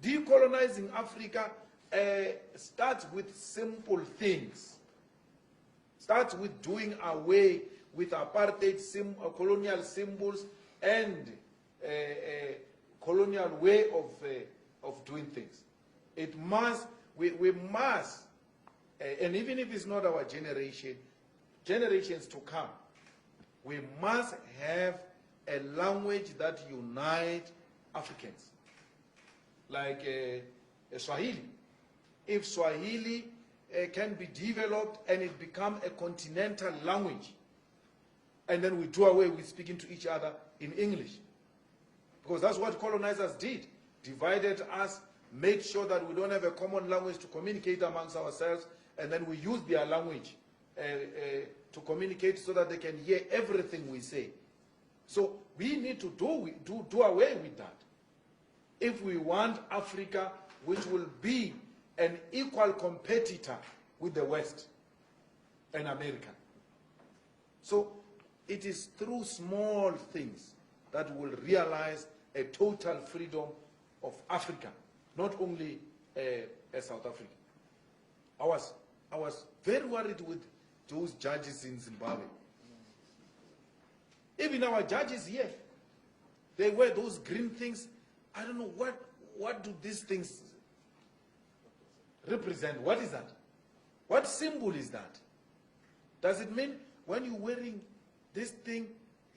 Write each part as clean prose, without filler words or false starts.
Decolonizing Africa starts with simple things. Starts with doing away with apartheid, colonial symbols, and colonial way of doing things. It must, we must, and even if it's not our generation, generations to come, we must have a language that unites Africans, like Swahili. If Swahili can be developed and it become a continental language, and then we do away with speaking to each other in English. Because that's what colonizers did. Divided us, made sure that we don't have a common language to communicate amongst ourselves, and then we use their language to communicate so that they can hear everything we say. So we need to do away with that. If we want Africa, which will be an equal competitor with the West and America. So it is through small things that we'll realize a total freedom of Africa, not only South Africa. I was very worried with those judges in Zimbabwe. Even our judges here, they wear those green things. I don't know what do these things represent. What is that? What symbol is that? Does it mean when you're wearing this thing,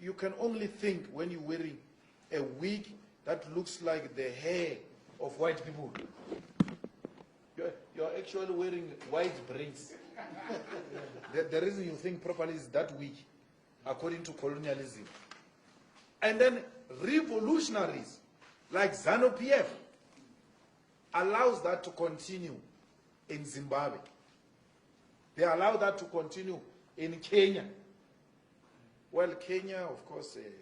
you can only think when you're wearing a wig that looks like the hair of white people? You're actually wearing white braids. The reason you think properly is that wig, according to colonialism. And then revolutionaries like ZANU-PF allows that to continue in Zimbabwe. They allow that to continue in Kenya. Well, Kenya, of course, is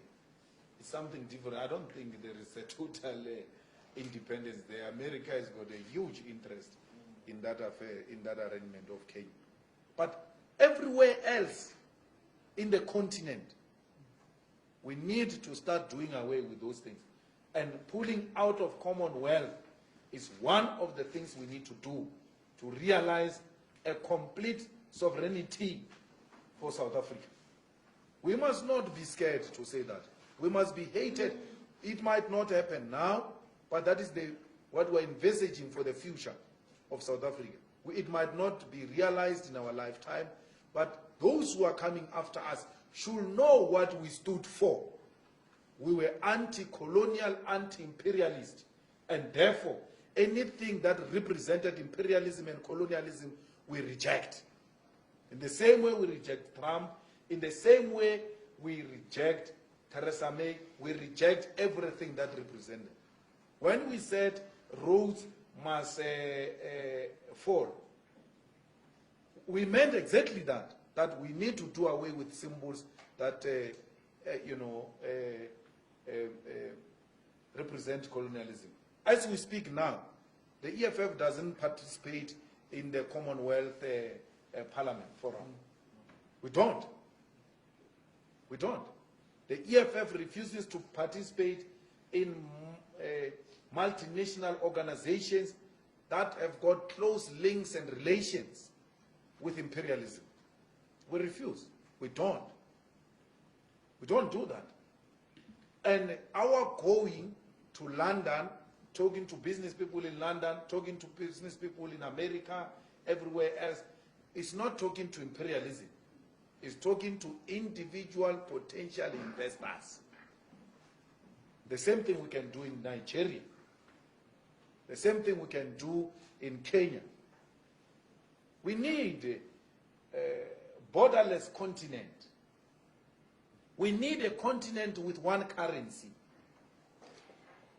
something different. I don't think there is a total independence there. America has got a huge interest in that affair, in that arrangement of Kenya. But everywhere else in the continent, we need to start doing away with those things. And pulling out of Commonwealth is one of the things we need to do to realize a complete sovereignty for South Africa. We must not be scared to say that. We must be hated. It might not happen now, but that is what we're envisaging for the future of South Africa. It might not be realized in our lifetime, but those who are coming after us should know what we stood for. We were anti-colonial, anti-imperialist, and therefore anything that represented imperialism and colonialism we reject. In the same way we reject Trump, in the same way we reject Theresa May, we reject everything that represented. When we said roads must fall, we meant exactly that we need to do away with symbols that represent colonialism. As we speak now, the EFF doesn't participate in the Commonwealth Parliament Forum. We don't. We don't. The EFF refuses to participate in multinational organizations that have got close links and relations with imperialism. We refuse. We don't. We don't do that. And our going to London, talking to business people in London, talking to business people in America, everywhere else, is not talking to imperialism. It's talking to individual potential investors. The same thing we can do in Nigeria. The same thing we can do in Kenya. We need a borderless continent. We need a continent with one currency.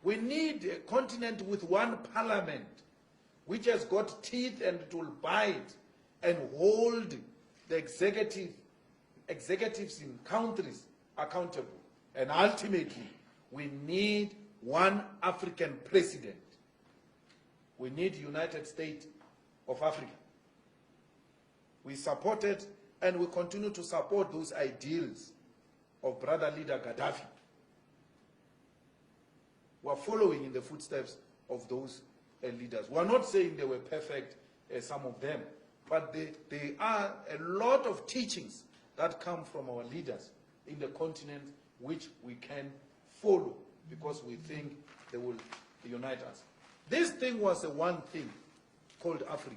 We need a continent with one parliament, which has got teeth and it will bite and hold the executives in countries accountable. And ultimately, we need one African president. We need United States of Africa. We supported and we continue to support those ideals of brother leader Gaddafi. We are following in the footsteps of those leaders. We are not saying they were perfect, some of them, but there are a lot of teachings that come from our leaders in the continent which we can follow because we think they will unite us. This thing was a one thing called Africa.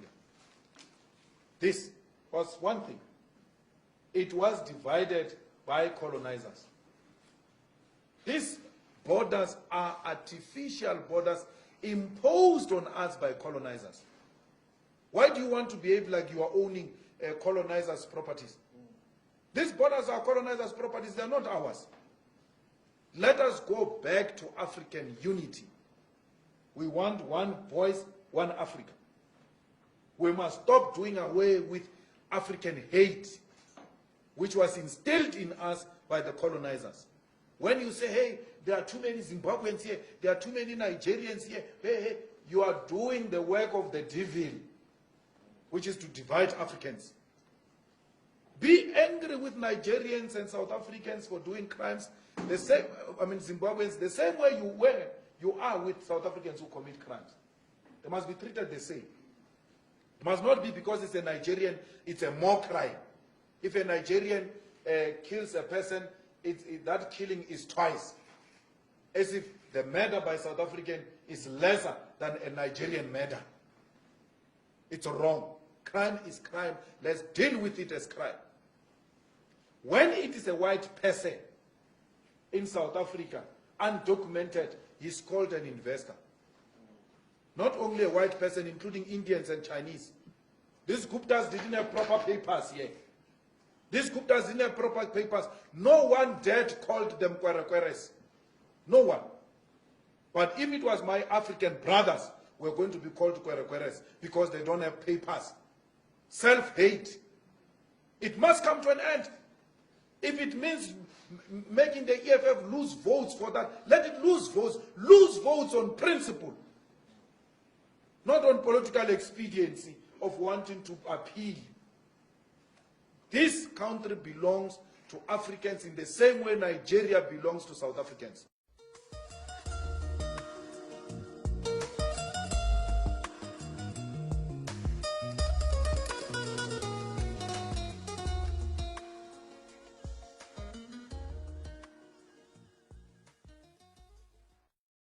This was one thing. It was divided by colonizers. These borders are artificial borders imposed on us by colonizers. Why do you want to behave like you are owning colonizers' properties? These borders are colonizers' properties, they are not ours. Let us go back to African unity. We want one voice, one Africa. We must stop doing away with African hate, which was instilled in us by the colonizers. When you say, hey, there are too many Zimbabweans here, there are too many Nigerians here, hey, you are doing the work of the devil, which is to divide Africans. Be angry with Nigerians and South Africans for doing crimes, the same, Zimbabweans, the same way you are with South Africans who commit crimes. They must be treated the same. It must not be because it's a Nigerian, it's a more crime. If a Nigerian kills a person, that killing is twice. As if the murder by South African is lesser than a Nigerian murder. It's wrong. Crime is crime. Let's deal with it as crime. When it is a white person in South Africa, undocumented, he's called an investor. Not only a white person, including Indians and Chinese. These Guptas didn't have proper papers here. These Guptas didn't have proper papers. No one dared called them Kwerekweres. No one. But if it was my African brothers, we're going to be called Kwerekweres because they don't have papers. Self-hate. It must come to an end. If it means making the EFF lose votes for that, let it lose votes. Lose votes on principle. Not on political expediency of wanting to appeal. This country belongs to Africans in the same way Nigeria belongs to South Africans.